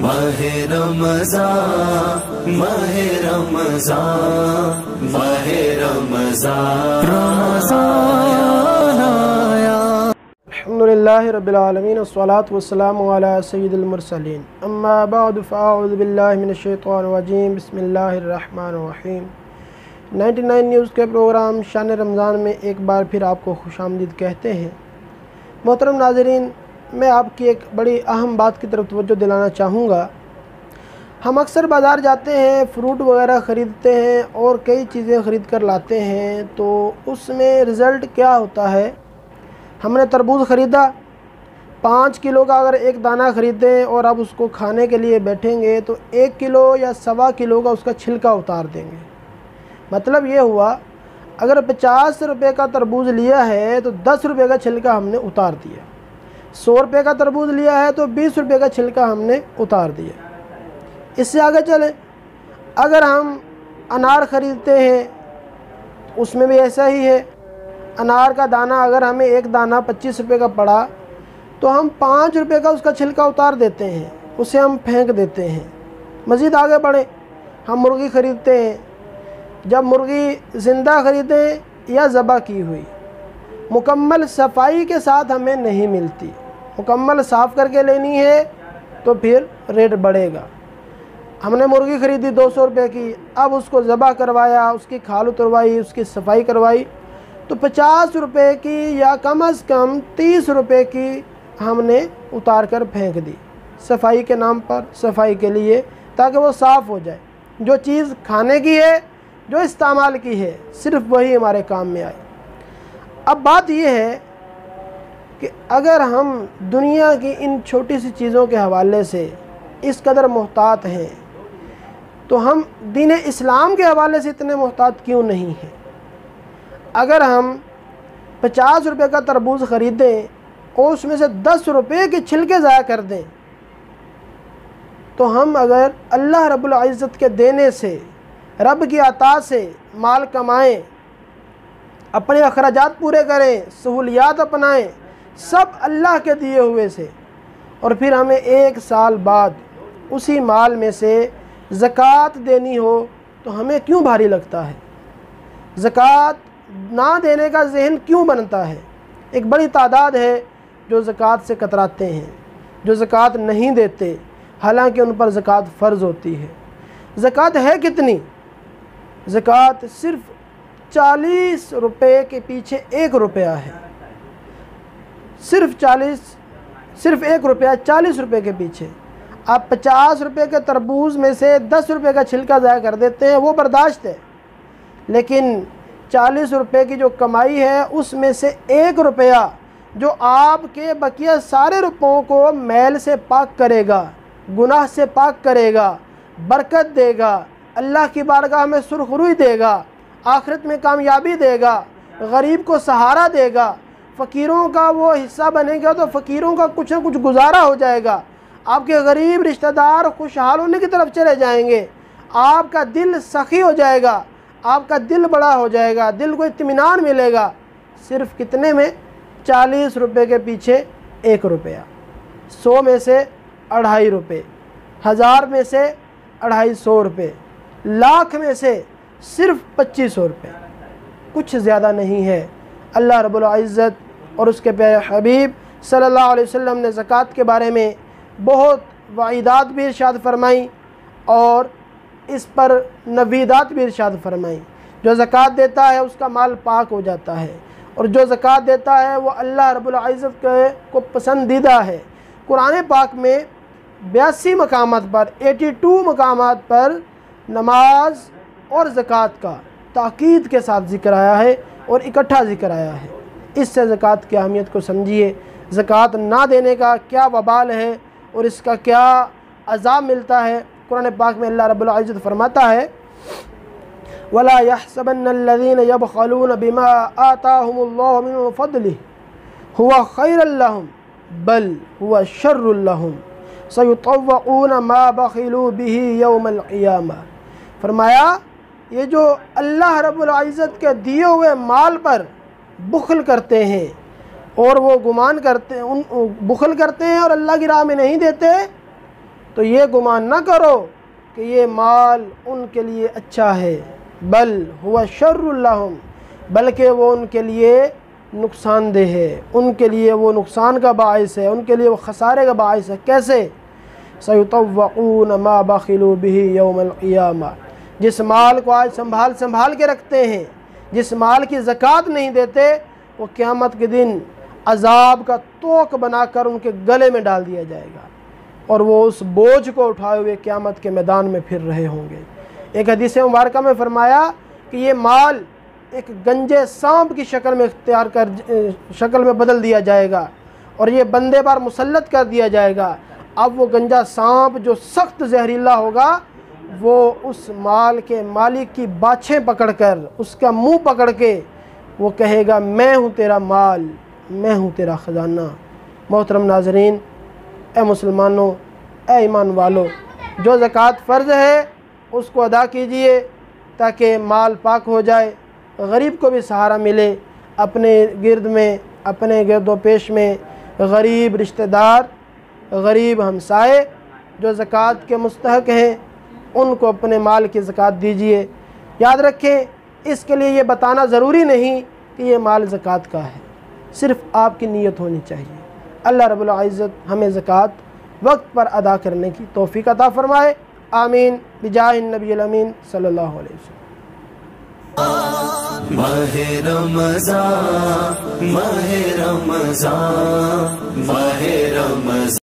माहे रमज़ान माहे रमज़ान माहे रमज़ान रमज़ान आया। अल्हम्दुलिल्लाहि रब्बिल आलमीन वस्सलातु वस्सलामु अला सय्यिदिल मुरसलीन अम्मा बअद फ़अऊज़ु बिल्लाहि मिनश शैतानिर रजीम बिस्मिल्लाहिर रहमानिर रहीम। 99 न्यूज़ के प्रोग्राम शान रमज़ान में एक बार फिर आपको खुशामदीद कहते हैं। मोहतरम नाज़रीन, मैं आपकी एक बड़ी अहम बात की तरफ तवज्जो दिलाना चाहूँगा। हम अक्सर बाज़ार जाते हैं, फ्रूट वगैरह ख़रीदते हैं और कई चीज़ें ख़रीद कर लाते हैं, तो उसमें रिज़ल्ट क्या होता है। हमने तरबूज ख़रीदा, 5 किलो का अगर एक दाना ख़रीदें और अब उसको खाने के लिए बैठेंगे तो 1 किलो या सवा किलो का उसका छिलका उतार देंगे। मतलब ये हुआ, अगर 50 रुपये का तरबूज लिया है तो 10 रुपये का छिलका हमने उतार दिया। 100 रुपये का तरबूज लिया है तो 20 रुपये का छिलका हमने उतार दिया। इससे आगे चलें, अगर हम अनार ख़रीदते हैं उसमें भी ऐसा ही है। अनार का दाना अगर हमें एक दाना 25 रुपये का पड़ा तो हम 5 रुपये का उसका छिलका उतार देते हैं, उसे हम फेंक देते हैं। मज़ीद आगे बढ़ें, हम मुर्गी ख़रीदते हैं। जब मुर्गी ज़िंदा ख़रीदें या ज़बह की हुई, मुकम्मल सफाई के साथ हमें नहीं मिलती। मुकम्मल साफ़ करके लेनी है तो फिर रेट बढ़ेगा। हमने मुर्गी ख़रीदी 200 रुपये की, अब उसको ज़बह करवाया, उसकी खाल उतरवाई, उसकी सफाई करवाई तो 50 रुपये की या कम अज़ कम 30 रुपये की हमने उतार कर फेंक दी, सफाई के नाम पर, सफाई के लिए, ताकि वो साफ़ हो जाए। जो चीज़ खाने की है, जो इस्तेमाल की है, सिर्फ वही हमारे काम में आए। अब बात यह है कि अगर हम दुनिया की इन छोटी सी चीज़ों के हवाले से इस कदर मोहतात हैं तो हम दीन इस्लाम के हवाले से इतने मोहतात क्यों नहीं हैं। अगर हम 50 रुपये का तरबूज ख़रीदें और उसमें से 10 रुपये के छिलके ज़ाया कर दें, तो हम अगर अल्लाह रब्बुल इज़्ज़त के देने से, रब की अता से माल कमाएं, अपने अखराजात पूरे करें, सहूलियात अपनाएं, सब अल्लाह के दिए हुए से, और फिर हमें 1 साल बाद उसी माल में से ज़कात देनी हो तो हमें क्यों भारी लगता है। ज़कात ना देने का ज़हन क्यों बनता है। एक बड़ी तादाद है जो ज़कात से कतराते हैं, जो ज़कात नहीं देते, हालांकि उन पर ज़कात फ़र्ज़ होती है। ज़कात है कितनी? ज़कात सिर्फ़ 40 रुपये के पीछे 1 रुपया है। सिर्फ 1 रुपया 40 रुपये के पीछे। आप 50 रुपये के तरबूज में से 10 रुपये का छिलका ज़ाया कर देते हैं, वो बर्दाश्त है, लेकिन 40 रुपये की जो कमाई है उसमें से 1 रुपया जो आपके बकिया सारे रुपयों को मैल से पाक करेगा, गुनाह से पाक करेगा, बरकत देगा, अल्लाह की बारगाह में सुरखरुई देगा, आखिरत में कामयाबी देगा, गरीब को सहारा देगा, फ़कीरों का वो हिस्सा बनेगा तो फ़कीरों का कुछ न कुछ गुजारा हो जाएगा। आपके गरीब रिश्तेदार खुशहाल होने की तरफ चले जाएंगे, आपका दिल सखी हो जाएगा, आपका दिल बड़ा हो जाएगा, दिल को इत्मीनान मिलेगा। सिर्फ कितने में? 40 रुपये के पीछे 1 रुपया, 100 में से 2.5 रुपये, 1000 में से 250 रुपये, लाख में से सिर्फ 2500 रुपये, कुछ ज़्यादा नहीं है। अल्लाह रब्बुल इज़्ज़त और उसके प्यारे हबीब सल्लल्लाहु अलैहि वसल्लम ने ज़कात के बारे में बहुत वाइदात भी इरशाद फरमाई और इस पर नवीदात भी इरशाद फरमाई। जो ज़कात देता है उसका माल पाक हो जाता है, और जो ज़कात देता है वो अल्लाह रब्बुल इज़्ज़त को पसंदीदा है। कुरान पाक में 82 मकामात पर, 82 मकामात पर नमाज और ज़कात का ताकीद के साथ ज़िक्र आया है और इकट्ठा ज़िक्र आया है। इससे ज़कात की अहमियत को समझिए। ज़कात ना देने का क्या वबाल है और इसका क्या अज़ाब मिलता है। कुरान पाक में अल्लाह रब्बुल इज़्ज़त फरमाता है, वला यहसबन्नल्लज़ीना यबख़लून बिमा आताहुमुल्लाहु मिन फ़ज़लिही हुवा खैरुल लहुम बल हुवा शर्रुल लहुम सयुतव्वऊन मा बख़िलू बिही यौमल क़ियामा। फरमाया, ये जो अल्लाह रब्बुल इज़्ज़त के दिए हुए माल पर बुखल करते हैं और वो गुमान करते हैं, बुखल करते हैं और अल्लाह की राह में नहीं देते, तो ये गुमान न करो कि ये माल उनके लिए अच्छा है, बल हुआ शर्रुल लहुम, बल्कि वो उनके लिए नुकसानदेह है, उनके लिए वो नुकसान का बाइस है, उनके लिए वो खसारे का बाइस है। कैसे? सयुतव्वऊन मा बखिलू बिही यौमल क़ियामा, जिस माल को आज संभाल के रखते हैं, जिस माल की ज़कात नहीं देते, वो क़यामत के दिन अजाब का तोक बनाकर उनके गले में डाल दिया जाएगा और वो उस बोझ को उठाए हुए क़यामत के मैदान में फिर रहे होंगे। एक हदीस मुबारका में फरमाया कि ये माल एक गंजे सांप की शक्ल में शक्ल में बदल दिया जाएगा और ये बंदे पर मुसल्लत कर दिया जाएगा। अब वो गंजा सांप जो सख्त जहरीला होगा, वो उस माल के मालिक की बाछें पकड़कर, उसका मुंह पकड़ के वो कहेगा, मैं हूँ तेरा माल, मैं हूँ तेरा ख़जाना। मोहतरम नाज़रीन, ए मुसलमानों, ए ईमान वालों, जो ज़कात फ़र्ज़ है उसको अदा कीजिए ताकि माल पाक हो जाए, गरीब को भी सहारा मिले। अपने गिरद में, अपने गिरदो पेश में गरीब रिश्तेदार, गरीब हमसाए जो ज़कात के मुस्तहक हैं, उनको अपने माल की ज़कात दीजिए। याद रखें, इसके लिए ये बताना ज़रूरी नहीं कि ये माल ज़कात का है, सिर्फ़ आपकी नीयत होनी चाहिए। अल्लाह रब्बुल इज़्ज़त हमें ज़कात वक्त पर अदा करने की तौफ़ीक़ अता फ़रमाए। आमीन बिजाहि नबील अमीन सल्लल्लाहु अलैहि वसल्लम। माहे रमज़ान, माहे रमज़ान, माहे रमज़ान।